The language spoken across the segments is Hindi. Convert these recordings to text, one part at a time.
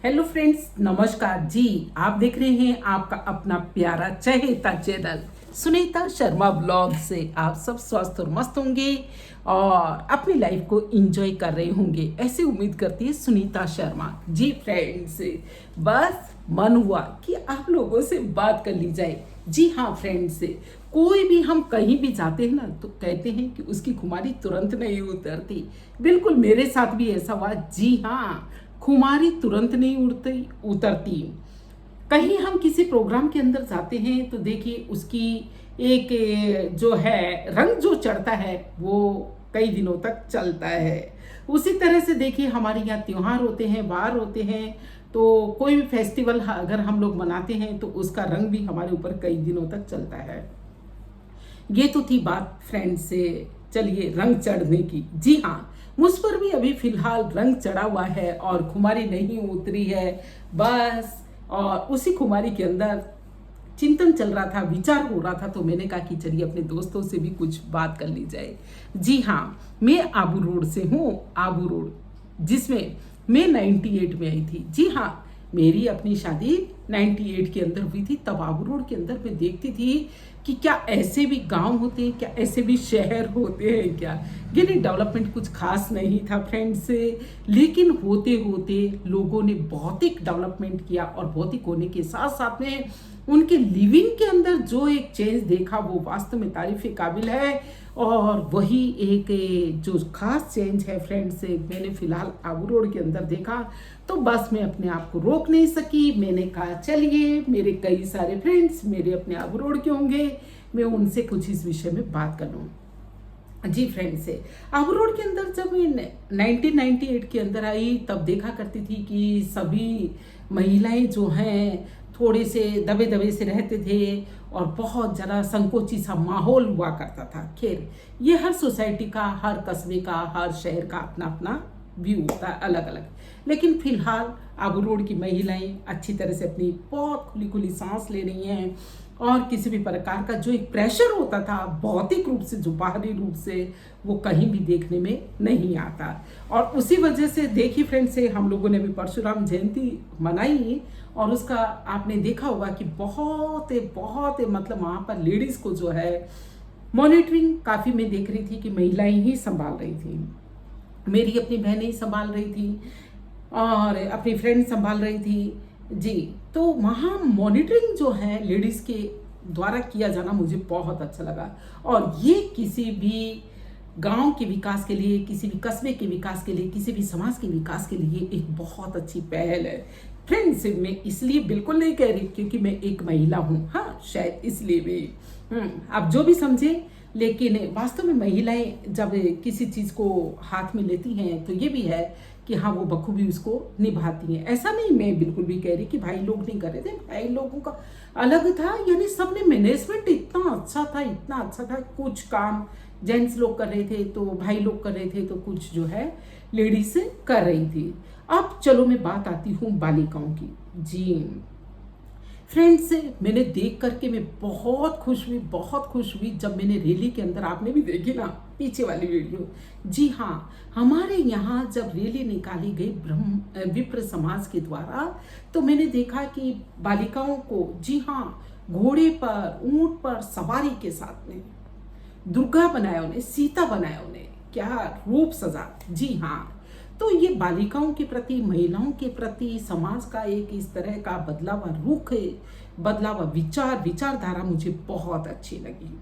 हेलो फ्रेंड्स, नमस्कार जी। आप देख रहे हैं आपका अपना प्यारा चहेता चैनल सुनीता शर्मा ब्लॉग से। आप सब स्वस्थ और मस्त होंगे और अपनी लाइफ को एंजॉय कर रहे होंगे, ऐसे उम्मीद करती है सुनीता शर्मा जी। फ्रेंड्स, बस मन हुआ कि आप लोगों से बात कर ली जाए। जी हाँ फ्रेंड्स, कोई भी हम कहीं भी जाते हैं ना तो कहते हैं कि उसकी खुमारी तुरंत नहीं उतरती। बिल्कुल मेरे साथ भी ऐसा हुआ। जी हाँ, खुमारी तुरंत नहीं उतरती। कहीं हम किसी प्रोग्राम के अंदर जाते हैं तो देखिए उसकी एक जो है रंग जो चढ़ता है वो कई दिनों तक चलता है। उसी तरह से देखिए हमारे यहाँ त्योहार होते हैं, वार होते हैं, तो कोई भी फेस्टिवल अगर हम लोग मनाते हैं तो उसका रंग भी हमारे ऊपर कई दिनों तक चलता है। ये तो थी बात फ्रेंड्स से, चलिए रंग चढ़ने की। जी हाँ, मुझ पर भी अभी फिलहाल रंग चढ़ा हुआ है और खुमारी नहीं उतरी है बस। और उसी खुमारी के अंदर चिंतन चल रहा था, विचार हो रहा था, तो मैंने कहा कि चलिए अपने दोस्तों से भी कुछ बात कर ली जाए। जी हाँ, मैं आबू रोड से हूँ, आबू रोड, जिसमें मैं 98 में आई थी। जी हाँ, मेरी अपनी शादी 98 के अंदर हुई थी। तब आबू रोड के अंदर मैं देखती थी कि क्या ऐसे भी गांव होते हैं, क्या ऐसे भी शहर होते हैं क्या। यानी डेवलपमेंट कुछ खास नहीं था फ्रेंड्स, लेकिन होते होते लोगों ने भौतिक डेवलपमेंट किया और भौतिक होने के साथ साथ में उनके लिविंग के अंदर जो एक चेंज देखा वो वास्तव में तारीफ के काबिल है। और वही एक जो खास चेंज है फ्रेंड्स मैंने फिलहाल आबू रोड के अंदर देखा, तो बस मैं अपने आप को रोक नहीं सकी। मैंने कहा चलिए, मेरे कई सारे फ्रेंड्स मेरे अपने आबू रोड के होंगे, मैं उनसे कुछ इस विषय में बात कर लूँ। जी फ्रेंड्स, आबू रोड के अंदर जब मैं 1998 के अंदर आई तब देखा करती थी कि सभी महिलाएं जो हैं थोड़े से दबे दबे से रहते थे और बहुत ज़रा संकोची सा माहौल हुआ करता था। खैर, ये हर सोसाइटी का, हर कस्बे का, हर शहर का अपना अपना व्यू होता है, अलग अलग। लेकिन फिलहाल आबू रोड की महिलाएं अच्छी तरह से अपनी बहुत खुली खुली सांस ले रही हैं और किसी भी प्रकार का जो एक प्रेशर होता था भौतिक रूप से, जो बाहरी रूप से, वो कहीं भी देखने में नहीं आता। और उसी वजह से देखिए फ्रेंड्स, हम लोगों ने भी परशुराम जयंती मनाई और उसका आपने देखा होगा कि बहुत बहुत मतलब वहाँ पर लेडीज़ को जो है मॉनिटरिंग काफ़ी मैं देख रही थी कि महिलाएं ही संभाल रही थी। मेरी अपनी बहनें ही संभाल रही थी और अपनी फ्रेंड संभाल रही थी। जी, तो वहाँ मॉनिटरिंग जो है लेडीज़ के द्वारा किया जाना मुझे बहुत अच्छा लगा। और ये किसी भी गांव के विकास के लिए, किसी भी कस्बे के विकास के लिए, किसी भी समाज के विकास के लिए एक बहुत अच्छी पहल है फ्रेंड्स। मैं इसलिए बिल्कुल नहीं कह रही क्योंकि मैं एक महिला हूँ, हाँ शायद इसलिए भी, आप जो भी समझे, लेकिन वास्तव में महिलाएं जब किसी चीज़ को हाथ में लेती हैं तो ये भी है कि हाँ वो बखूबी उसको निभाती हैं। ऐसा नहीं मैं बिल्कुल भी कह रही कि भाई लोग नहीं कर रहे थे, भाई लोगों का अलग था। यानी सबने मैनेजमेंट इतना अच्छा था, इतना अच्छा था। कुछ काम जेंट्स लोग कर रहे थे तो भाई लोग कर रहे थे, तो कुछ जो है लेडीज कर रही थी। अब चलो मैं बात आती हूँ बालिकाओं की। जी फ्रेंड्स, मैंने देख करके मैं बहुत खुश हुई, बहुत खुश हुई जब मैंने रैली के अंदर, आपने भी देखी ना पीछे वाली वीडियो। जी हाँ, हमारे यहाँ जब रैली निकाली गई ब्रह्म विप्र समाज के द्वारा, तो मैंने देखा कि बालिकाओं को, जी हाँ, घोड़े पर, ऊंट पर सवारी के साथ में दुर्गा बनाया उन्हें, सीता बनाया उन्हें, क्या रूप सजा। जी हाँ, तो ये बालिकाओं के प्रति, महिलाओं के प्रति समाज का एक इस तरह का बदला हुआ रुख, बदला हुआ विचारधारा मुझे बहुत अच्छी लगी।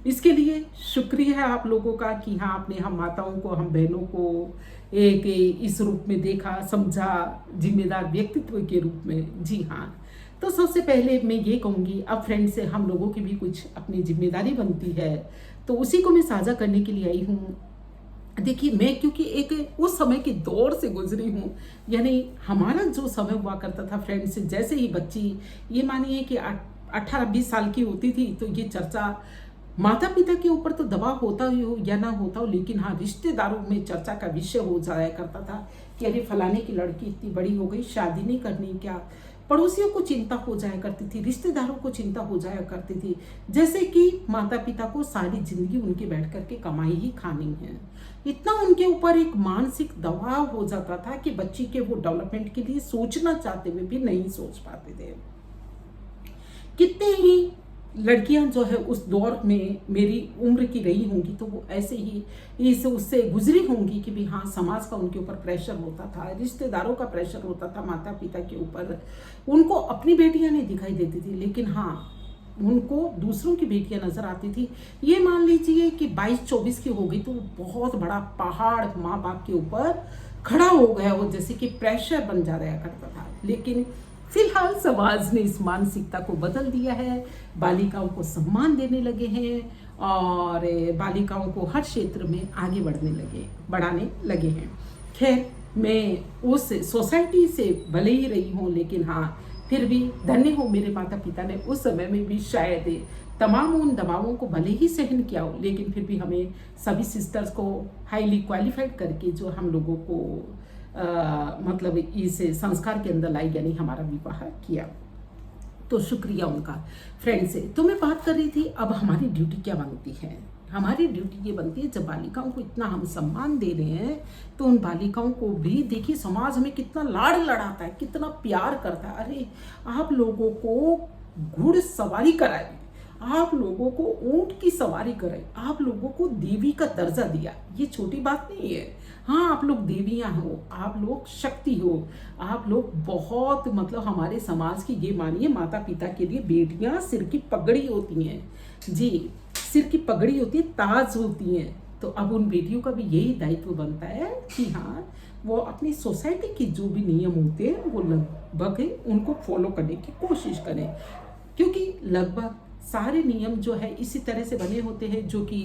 इसके लिए शुक्रिया है आप लोगों का कि हाँ आपने हम माताओं को, हम बहनों को एक इस रूप में देखा, समझा, जिम्मेदार व्यक्तित्व के रूप में। जी हाँ, तो सबसे पहले मैं ये कहूँगी, अब फ्रेंड से हम लोगों की भी कुछ अपनी जिम्मेदारी बनती है, तो उसी को मैं साझा करने के लिए आई हूँ। देखिए, मैं क्योंकि एक उस समय के दौर से गुजरी हूँ, यानी हमारा जो समय हुआ करता था फ्रेंड्स, जैसे ही बच्ची ये मानिए कि 18-20 साल की होती थी तो ये चर्चा माता पिता के ऊपर तो दबाव होता ही हो या ना होता हो, लेकिन हाँ रिश्तेदारों में चर्चा का विषय हो जाया करता था कि अरे फलाने की लड़की इतनी बड़ी हो गई, शादी नहीं करनी क्या, पड़ोसियों को चिंता हो जाया करती थी, रिश्तेदारों को चिंता हो जाया करती थी, जैसे कि माता पिता को सारी जिंदगी उनके बैठ करके कमाई ही खानी है। इतना उनके ऊपर एक मानसिक दबाव हो जाता था कि बच्ची के वो डेवलपमेंट के लिए सोचना चाहते हुए भी नहीं सोच पाते थे। कितने ही लड़कियां जो है उस दौर में मेरी उम्र की रही होंगी तो वो ऐसे ही इस उससे गुजरी होंगी कि भी हाँ, समाज का उनके ऊपर प्रेशर होता था, रिश्तेदारों का प्रेशर होता था माता पिता के ऊपर। उनको अपनी बेटियां नहीं दिखाई देती थी, लेकिन हाँ, उनको दूसरों की बेटियां नजर आती थी। ये मान लीजिए कि 22-24 की हो गई तो बहुत बड़ा पहाड़ माँ बाप के ऊपर खड़ा हो गया, वो जैसे कि प्रेशर बन जा रहा करता था। लेकिन फिलहाल समाज ने इस मानसिकता को बदल दिया है, बालिकाओं को सम्मान देने लगे हैं और बालिकाओं को हर क्षेत्र में आगे बढ़ाने लगे हैं। खैर, मैं उस सोसाइटी से भले ही रही हूँ, लेकिन हाँ, फिर भी धन्य हो मेरे माता पिता ने उस समय में भी शायद तमाम उन दबावों को भले ही सहन किया हो, लेकिन फिर भी हमें सभी सिस्टर्स को हाईली क्वालिफाइड करके जो हम लोगों को मतलब इस संस्कार के अंदर लाई, यानी हमारा विवाह किया। तो शुक्रिया उनका। फ्रेंड से तो मैं बात कर रही थी, अब हमारी ड्यूटी क्या बनती है। हमारी ड्यूटी ये बनती है, जब बालिकाओं को इतना हम सम्मान दे रहे हैं तो उन बालिकाओं को भी देखिए, समाज हमें कितना लाड़ लड़ाता है, कितना प्यार करता है। अरे, आप लोगों को घुड़सवारी कराई, आप लोगों को ऊंट की सवारी कराई, आप लोगों को देवी का दर्जा दिया, ये छोटी बात नहीं है। हाँ, आप लोग देवियां हो, आप लोग शक्ति हो, आप लोग बहुत मतलब हमारे समाज की, ये मानिए माता पिता के लिए बेटियां सिर की पगड़ी होती हैं। जी, सिर की पगड़ी होती है, ताज होती हैं। तो अब उन बेटियों का भी यही दायित्व बनता है कि हाँ, वो अपनी सोसाइटी के जो भी नियम होते हैं वो लगभग उनको फॉलो करने की कोशिश करें, क्योंकि लगभग सारे नियम जो है इसी तरह से बने होते हैं जो कि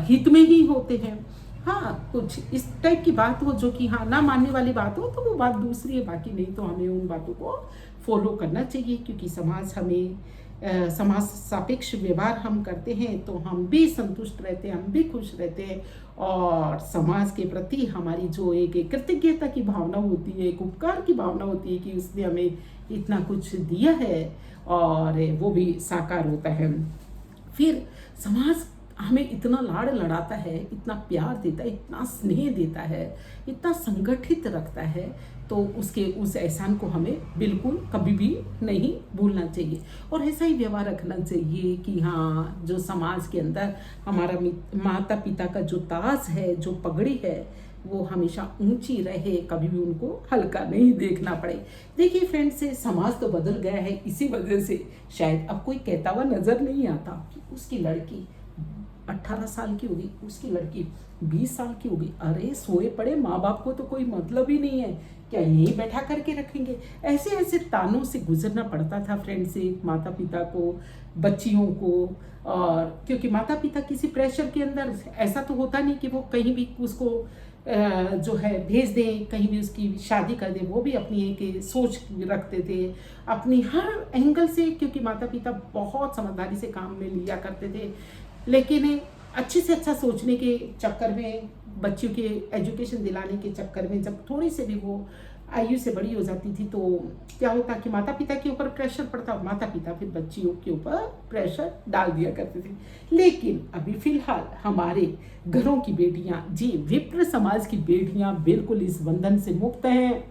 हित में ही होते हैं। हाँ, कुछ इस टाइप की बात हो जो कि हाँ ना मानने वाली बात हो तो वो बात दूसरी है, बाकी नहीं तो हमें उन बातों को फॉलो करना चाहिए, क्योंकि समाज हमें समाज सापेक्ष व्यवहार हम करते हैं तो हम भी संतुष्ट रहते हैं, हम भी खुश रहते हैं, और समाज के प्रति हमारी जो एक कृतज्ञता की भावना होती है, एक उपकार की भावना होती है कि उसने हमें इतना कुछ दिया है, और वो भी साकार होता है। फिर समाज हमें इतना लाड़ लड़ाता है, इतना प्यार देता है, इतना स्नेह देता है, इतना संगठित रखता है, तो उसके उस एहसान को हमें बिल्कुल कभी भी नहीं भूलना चाहिए, और ऐसा ही व्यवहार रखना चाहिए कि हाँ, जो समाज के अंदर हमारा माता पिता का जो ताज है, जो पगड़ी है, वो हमेशा ऊंची रहे, कभी भी उनको हल्का नहीं देखना पड़े। देखिए फ्रेंड से समाज तो बदल गया है, इसी वजह से शायद अब कोई कहता हुआ नजर नहीं आता कि उसकी लड़की 18 साल की होगी, उसकी लड़की 20 साल की होगी। अरे, सोए पड़े माँ बाप को तो कोई मतलब ही नहीं है, क्या यही बैठा करके रखेंगे। ऐसे ऐसे तानों से गुजरना पड़ता था फ्रेंड से, माता पिता को, बच्चियों को, और क्योंकि माता पिता किसी प्रेशर के अंदर, ऐसा तो होता नहीं कि वो कहीं भी उसको जो है भेज दें, कहीं भी उसकी शादी कर दें, वो भी अपनी एक सोच रखते थे अपनी हर एंगल से, क्योंकि माता पिता बहुत समझदारी से काम में लिया करते थे। लेकिन अच्छे से अच्छा सोचने के चक्कर में, बच्चियों के एजुकेशन दिलाने के चक्कर में, जब थोड़ी से भी वो आयु से बड़ी हो जाती थी तो क्या होता कि माता पिता के ऊपर प्रेशर पड़ता, माता पिता फिर बच्चियों के ऊपर प्रेशर डाल दिया करते थे। लेकिन अभी फिलहाल हमारे घरों की बेटियां, जी विप्र समाज की बेटियां बिल्कुल इस बंधन से मुक्त हैं।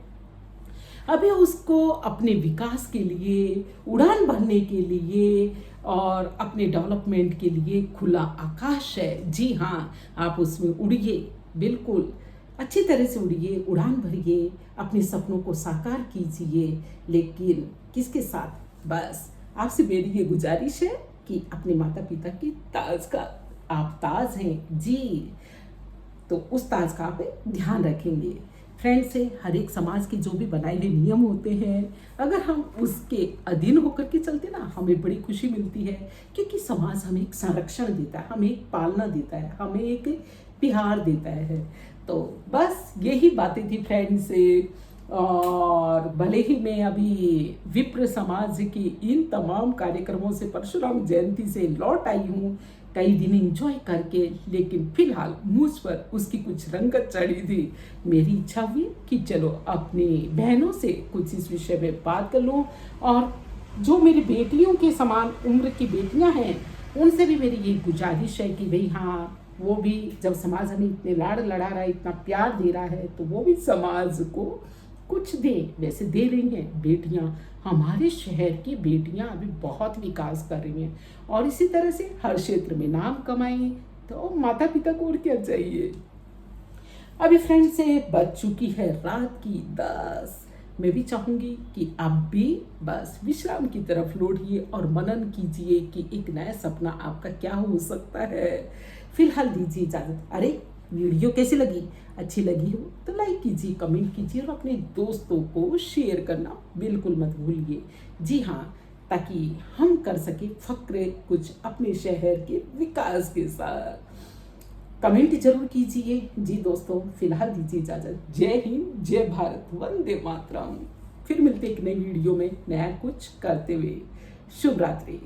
अभी उसको अपने विकास के लिए, उड़ान भरने के लिए और अपने डेवलपमेंट के लिए खुला आकाश है। जी हाँ, आप उसमें उड़िए, बिल्कुल अच्छी तरह से उड़िए, उड़ान भरिए, अपने सपनों को साकार कीजिए, लेकिन किसके साथ? बस आपसे मेरी ये गुजारिश है कि अपने माता पिता की ताज का आप ताज हैं जी, तो उस ताज का आप ध्यान रखेंगे। फ्रेंड्स से हर एक समाज के जो भी बनाए हुए नियम होते हैं, अगर हम उसके अधीन होकर के चलते ना, हमें बड़ी खुशी मिलती है, क्योंकि समाज हमें एक संरक्षण देता है, हमें एक पालना देता है, हमें एक प्यार देता है। तो बस यही बातें थी फ्रेंड्स से। और भले ही मैं अभी विप्र समाज की इन तमाम कार्यक्रमों से, परशुराम जयंती से लौट आई हूँ, कई दिन एंजॉय करके, लेकिन फिलहाल मुझ पर उसकी कुछ रंगत चढ़ी थी। मेरी इच्छा हुई कि चलो अपनी बहनों से कुछ इस विषय में बात कर लूँ, और जो मेरी बेटियों के समान उम्र की बेटियां हैं उनसे भी मेरी ये गुजारिश है कि भाई हाँ, वो भी जब समाज हमें इतने लाड़ लड़ा रहा है, इतना प्यार दे रहा है, तो वो भी समाज को कुछ दे। वैसे दे रही हैं बेटियां, हमारे शहर की बेटियां अभी बहुत विकास कर रही हैं और इसी तरह से हर क्षेत्र में नाम कमाएं। तो माता पिता को और क्या चाहिए। अभी फ्रेंड से बज चुकी है रात की 10। मैं भी चाहूंगी कि आप भी बस विश्राम की तरफ लौटिए और मनन कीजिए कि एक नया सपना आपका क्या हो सकता है। फिलहाल दीजिए इजाजत। अरे वीडियो कैसी लगी? अच्छी लगी हो तो लाइक कीजिए, कमेंट कीजिए और अपने दोस्तों को शेयर करना बिल्कुल मत भूलिए। जी हाँ, ताकि हम कर सके फक्र कुछ अपने शहर के विकास के साथ। कमेंट जरूर कीजिए। जी दोस्तों, फिलहाल दीजिए इजाजत। जय हिंद, जय भारत, वंदे मातरम। फिर मिलते एक नई वीडियो में नया कुछ करते हुए। शुभ रात्रि।